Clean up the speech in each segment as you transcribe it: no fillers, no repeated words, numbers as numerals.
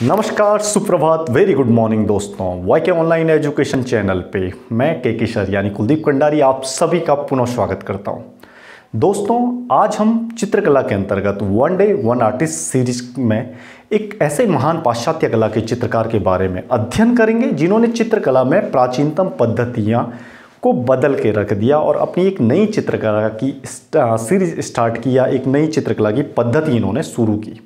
नमस्कार, सुप्रभात, very good morning दोस्तों। वाईके ऑनलाइन एजुकेशन चैनल पे मैं के सर यानी कुलदीप कंडारी आप सभी का पुनः स्वागत करता हूं। दोस्तों, आज हम चित्रकला के अंतर्गत one day one artist series में एक ऐसे महान पाश्चात्य कला के चित्रकार के बारे में अध्ययन करेंगे जिन्होंने चित्रकला में प्राचीनतम पद्धतियाँ को बदल के रख दिया और अपनी एक नई चित्रकला की सीरीज स्टार्ट किया, एक नई चित्रकला की पद्धति इन्होंने शुरू की।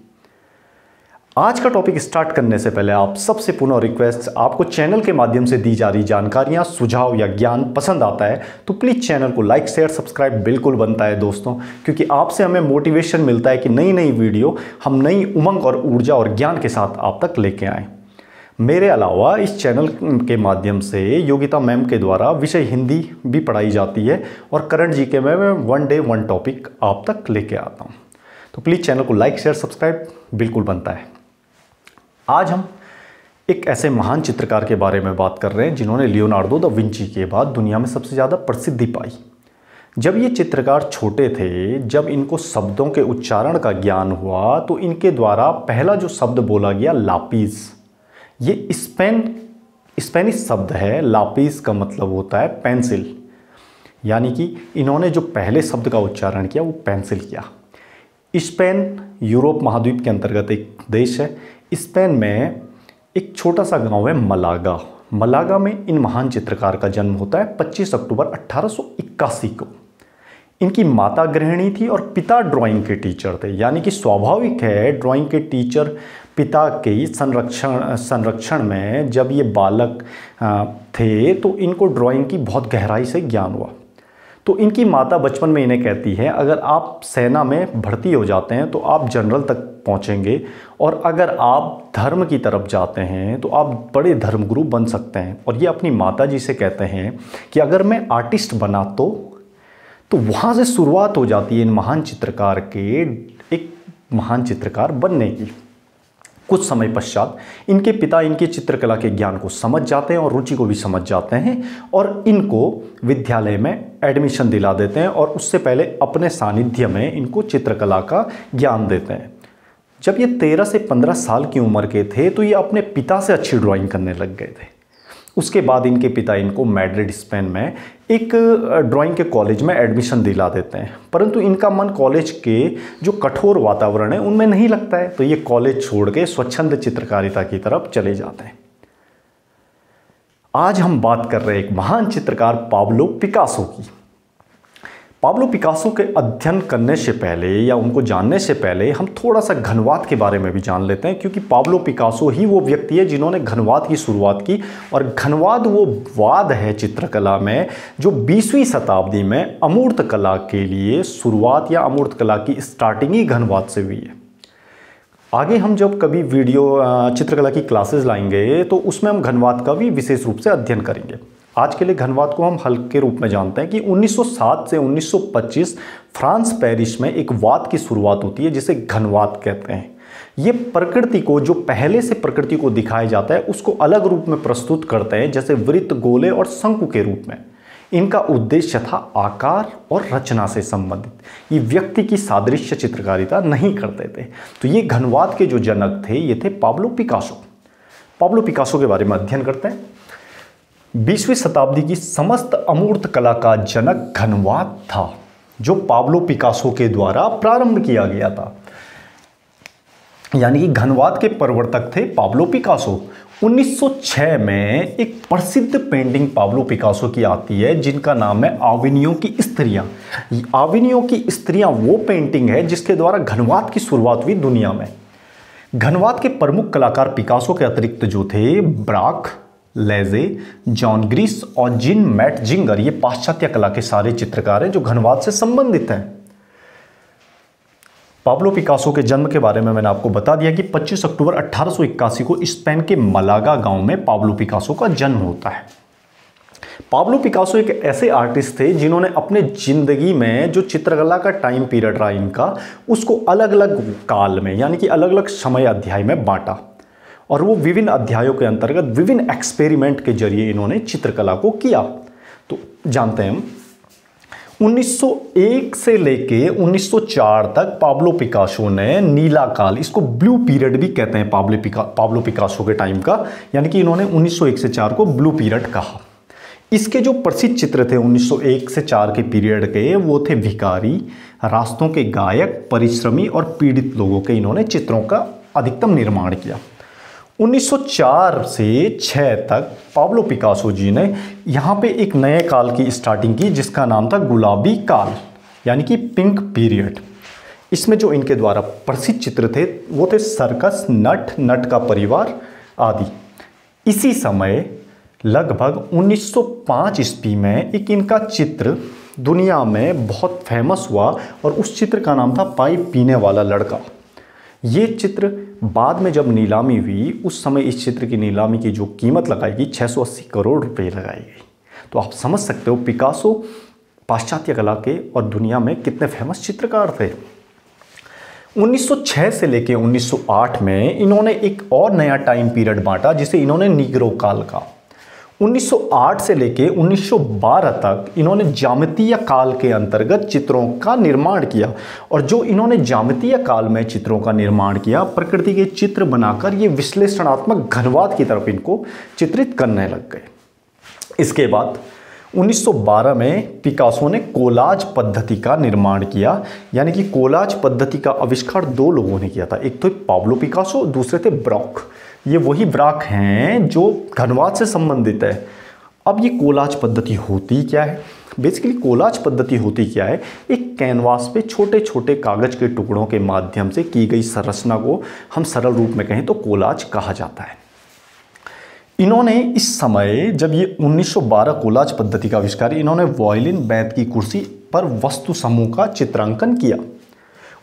आज का टॉपिक स्टार्ट करने से पहले आप सबसे पुनः रिक्वेस्ट, आपको चैनल के माध्यम से दी जा रही जानकारियां, सुझाव या ज्ञान पसंद आता है तो प्लीज़ चैनल को लाइक शेयर सब्सक्राइब बिल्कुल बनता है दोस्तों, क्योंकि आपसे हमें मोटिवेशन मिलता है कि नई नई वीडियो हम नई उमंग और ऊर्जा और ज्ञान के साथ आप तक लेके आएँ। मेरे अलावा इस चैनल के माध्यम से योगिता मैम के द्वारा विषय हिंदी भी पढ़ाई जाती है और करंट जीके में मैं वन डे वन टॉपिक आप तक लेके आता हूँ, तो प्लीज़ चैनल को लाइक शेयर सब्सक्राइब बिल्कुल बनता है। आज हम एक ऐसे महान चित्रकार के बारे में बात कर रहे हैं जिन्होंने लियोनार्डो दा विंची के बाद दुनिया में सबसे ज़्यादा प्रसिद्धि पाई। जब ये चित्रकार छोटे थे, जब इनको शब्दों के उच्चारण का ज्ञान हुआ तो इनके द्वारा पहला जो शब्द बोला गया लापिस, ये स्पेनिश शब्द है। लापिस का मतलब होता है पेंसिल, यानी कि इन्होंने जो पहले शब्द का उच्चारण किया वो पेंसिल किया। स्पेन यूरोप महाद्वीप के अंतर्गत एक देश है। स्पेन में एक छोटा सा गांव है मलागा। मलागा में इन महान चित्रकार का जन्म होता है 25 अक्टूबर 1881 को। इनकी माता गृहिणी थी और पिता ड्राइंग के टीचर थे, यानी कि स्वाभाविक है ड्राइंग के टीचर पिता के संरक्षण में जब ये बालक थे तो इनको ड्राइंग की बहुत गहराई से ज्ञान हुआ। तो इनकी माता बचपन में इन्हें कहती है, अगर आप सेना में भर्ती हो जाते हैं तो आप जनरल तक पहुंचेंगे और अगर आप धर्म की तरफ जाते हैं तो आप बड़े धर्मगुरु बन सकते हैं। और ये अपनी माता जी से कहते हैं कि अगर मैं आर्टिस्ट बना तो वहाँ से शुरुआत हो जाती है इन महान चित्रकार के एक महान चित्रकार बनने की। कुछ समय पश्चात इनके पिता इनके चित्रकला के ज्ञान को समझ जाते हैं और रुचि को भी समझ जाते हैं और इनको विद्यालय में एडमिशन दिला देते हैं और उससे पहले अपने सानिध्य में इनको चित्रकला का ज्ञान देते हैं। जब ये 13 से 15 साल की उम्र के थे तो ये अपने पिता से अच्छी ड्राइंग करने लग गए थे। उसके बाद इनके पिता इनको मैड्रिड स्पेन में एक ड्राइंग के कॉलेज में एडमिशन दिला देते हैं, परंतु इनका मन कॉलेज के जो कठोर वातावरण है उनमें नहीं लगता है, तो ये कॉलेज छोड़ के स्वच्छंद चित्रकारिता की तरफ चले जाते हैं। आज हम बात कर रहे हैं एक महान चित्रकार पाब्लो पिकासो की। पाब्लो पिकासो के अध्ययन करने से पहले या उनको जानने से पहले हम थोड़ा सा घनवाद के बारे में भी जान लेते हैं, क्योंकि पाब्लो पिकासो ही वो व्यक्ति है जिन्होंने घनवाद की शुरुआत की। और घनवाद वो वाद है चित्रकला में जो 20वीं शताब्दी में अमूर्त कला के लिए शुरुआत या अमूर्त कला की स्टार्टिंग ही घनवाद से हुई है। आगे हम जब कभी वीडियो चित्रकला की क्लासेस लाएंगे तो उसमें हम घनवाद का भी विशेष रूप से अध्ययन करेंगे। आज के लिए घनवाद को हम हल्के रूप में जानते हैं कि 1907 से 1925 फ्रांस पेरिस में एक वाद की शुरुआत होती है जिसे घनवाद कहते हैं। ये प्रकृति को, जो पहले से प्रकृति को दिखाया जाता है, उसको अलग रूप में प्रस्तुत करते हैं, जैसे वृत्त, गोले और शंकु के रूप में। इनका उद्देश्य था आकार और रचना से संबंधित। ये व्यक्ति की सादृश्य चित्रकारिता नहीं करते थे। तो ये घनवाद के जो जनक थे ये थे पाब्लो पिकासो। पाब्लो पिकासो के बारे में अध्ययन करते हैं। 20वीं शताब्दी की समस्त अमूर्त कला का जनक घनवाद था, जो पाब्लो पिकासो के द्वारा प्रारंभ किया गया था, यानी कि घनवाद के प्रवर्तक थे पाब्लो पिकासो। 1906 में एक प्रसिद्ध पेंटिंग पाब्लो पिकासो की आती है जिनका नाम है आविनियों की स्त्रियां। आविनियों की स्त्रियां वो पेंटिंग है जिसके द्वारा घनवाद की शुरुआत हुई दुनिया में। घनवाद के प्रमुख कलाकार पिकासो के अतिरिक्त जो थे ब्राक, लेजे, जॉन ग्रीस और जीन मैटजिंगर, ये पाश्चात्य कला के सारे चित्रकार हैं जो घनवाद से संबंधित हैं। पाब्लो पिकासो के जन्म के बारे में मैंने आपको बता दिया कि 25 अक्टूबर 1881 को स्पेन के मलागा गांव में पाब्लो पिकासो का जन्म होता है। पाब्लो पिकासो एक ऐसे आर्टिस्ट थे जिन्होंने अपने जिंदगी में जो चित्रकला का टाइम पीरियड रहा इनका, उसको अलग अलग काल में, यानी कि अलग अलग समय अध्याय में बांटा और वो विभिन्न अध्यायों के अंतर्गत विभिन्न एक्सपेरिमेंट के जरिए इन्होंने चित्रकला को किया। तो जानते हैं हम 1901 से लेके 1904 तक पाब्लो पिकासो ने नीला काल, इसको ब्लू पीरियड भी कहते हैं पाब्लो पिकासो के टाइम का, यानी कि इन्होंने 1901 से 4 को ब्लू पीरियड कहा। इसके जो प्रसिद्ध चित्र थे 1901 से 4 के पीरियड के, वो थे भिखारी, रास्तों के गायक, परिश्रमी और पीड़ित लोगों के इन्होंने चित्रों का अधिकतम निर्माण किया। 1904 से 6 तक पाब्लो पिकासो जी ने यहाँ पे एक नए काल की स्टार्टिंग की, जिसका नाम था गुलाबी काल, यानी कि पिंक पीरियड। इसमें जो इनके द्वारा प्रसिद्ध चित्र थे वो थे सर्कस, नट का परिवार आदि। इसी समय लगभग 1905 ईस्वी में एक इनका चित्र दुनिया में बहुत फेमस हुआ और उस चित्र का नाम था पाइप पीने वाला लड़का। ये चित्र बाद में जब नीलामी हुई, उस समय इस चित्र की नीलामी की जो कीमत लगाई गई 680 करोड़ रुपए लगाई गई। तो आप समझ सकते हो पिकासो पाश्चात्य कला के और दुनिया में कितने फेमस चित्रकार थे। 1906 से लेकर 1908 में इन्होंने एक और नया टाइम पीरियड बांटा, जिसे इन्होंने नीग्रो काल का। 1908 से लेके 1912 तक इन्होंने ज्यामितीय काल के अंतर्गत चित्रों का निर्माण किया, और जो इन्होंने ज्यामितीय काल में चित्रों का निर्माण किया, प्रकृति के चित्र बनाकर ये विश्लेषणात्मक घनवाद की तरफ इनको चित्रित करने लग गए। इसके बाद 1912 में पिकासो ने कोलाज पद्धति का निर्माण किया, यानी कि कोलाज पद्धति का आविष्कार 2 लोगों ने किया था, एक तो पाब्लो पिकासो, दूसरे थे ब्रॉक। ये वही ब्रॉक हैं जो घनवाद से संबंधित है। अब ये कोलाज पद्धति होती क्या है? बेसिकली कोलाज पद्धति होती क्या है? एक कैनवास पे छोटे छोटे कागज के टुकड़ों के माध्यम से की गई संरचना को हम सरल रूप में कहें तो कोलाज कहा जाता है। इन्होंने इस समय जब ये 1912 कोलाज पद्धति का आविष्कार, इन्होंने वायलिन, बैत की कुर्सी पर वस्तु समूह का चित्रांकन किया।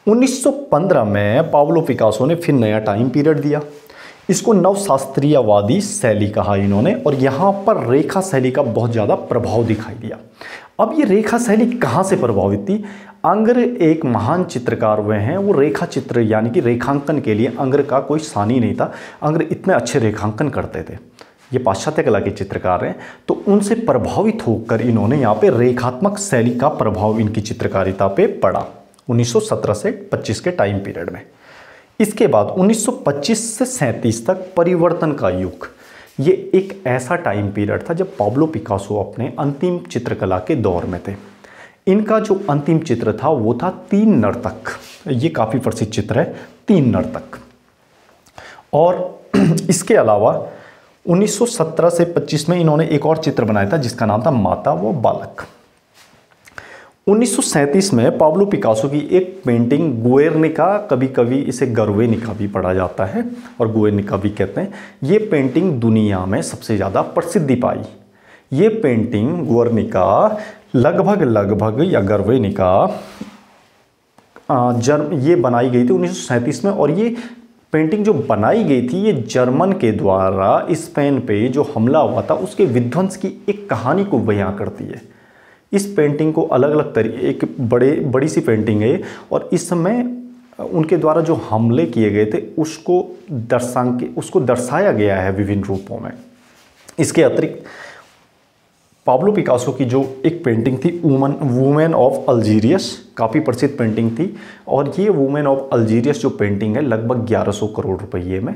1915 में पाब्लो पिकासो ने फिर नया टाइम पीरियड दिया। इसको नवशास्त्रीयवादी शैली कहा इन्होंने, और यहाँ पर रेखा शैली का बहुत ज़्यादा प्रभाव दिखाई दिया। अब ये रेखा शैली कहाँ से प्रभावित थी? अंग्र एक महान चित्रकार हुए हैं, वो रेखा चित्र यानी कि रेखांकन के लिए अंग्र का कोई सानी नहीं था। अंग्र इतने अच्छे रेखांकन करते थे। ये पाश्चात्य कला के चित्रकार हैं, तो उनसे प्रभावित होकर इन्होंने यहाँ पे रेखात्मक शैली का प्रभाव इनकी चित्रकारिता पे पड़ा 1917 से 25 के टाइम पीरियड में। इसके बाद 1925 से 37 तक परिवर्तन का युग, ये एक ऐसा टाइम पीरियड था जब पाब्लो पिकासो अपने अंतिम चित्रकला के दौर में थे। इनका जो अंतिम चित्र था वो था 3 नर्तक। ये काफ़ी प्रसिद्ध चित्र है, 3 नर्तक। और इसके अलावा 1917 से 25 में इन्होंने एक और चित्र बनाया था जिसका नाम था माता व बालक। 1937 में पाब्लो पिकासो की एक पेंटिंग गुएर्निका, कभी कभी इसे गर्वेनिका भी पढ़ा जाता है और गुएर्निका भी कहते हैं, ये पेंटिंग दुनिया में सबसे ज़्यादा प्रसिद्धि पाई। ये पेंटिंग गुएर्निका लगभग या गर्वेनिका ये बनाई गई थी 1937 में, और ये पेंटिंग जो बनाई गई थी ये जर्मन के द्वारा स्पेन पे जो हमला हुआ था उसके विध्वंस की एक कहानी को बयां करती है। इस पेंटिंग को अलग अलग तरीके, एक बड़ी सी पेंटिंग है, और इस समय उनके द्वारा जो हमले किए गए थे उसको दर्शाया गया है विभिन्न रूपों में। इसके अतिरिक्त पाब्लो पिकासो की जो एक पेंटिंग थी वुमेन ऑफ अल्जीरियस, काफ़ी प्रसिद्ध पेंटिंग थी, और ये वुमेन ऑफ अल्जीरियस जो पेंटिंग है लगभग 1100 करोड़ रुपये में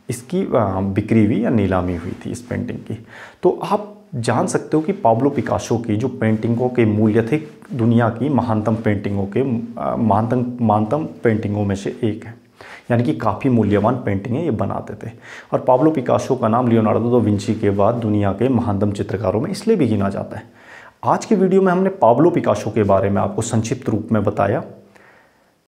इसकी बिक्री हुई या नीलामी हुई थी इस पेंटिंग की। तो आप जान सकते हो कि पाब्लो पिकासो की जो पेंटिंगों के मूल्य थे दुनिया की महानतम पेंटिंगों में से एक है, यानी कि काफ़ी मूल्यवान पेंटिंगें ये बनाते थे। और पाब्लो पिकासो का नाम लियोनार्डो दा विंची के बाद दुनिया के महानतम चित्रकारों में इसलिए भी गिना जाता है। आज के वीडियो में हमने पाब्लो पिकासो के बारे में आपको संक्षिप्त रूप में बताया।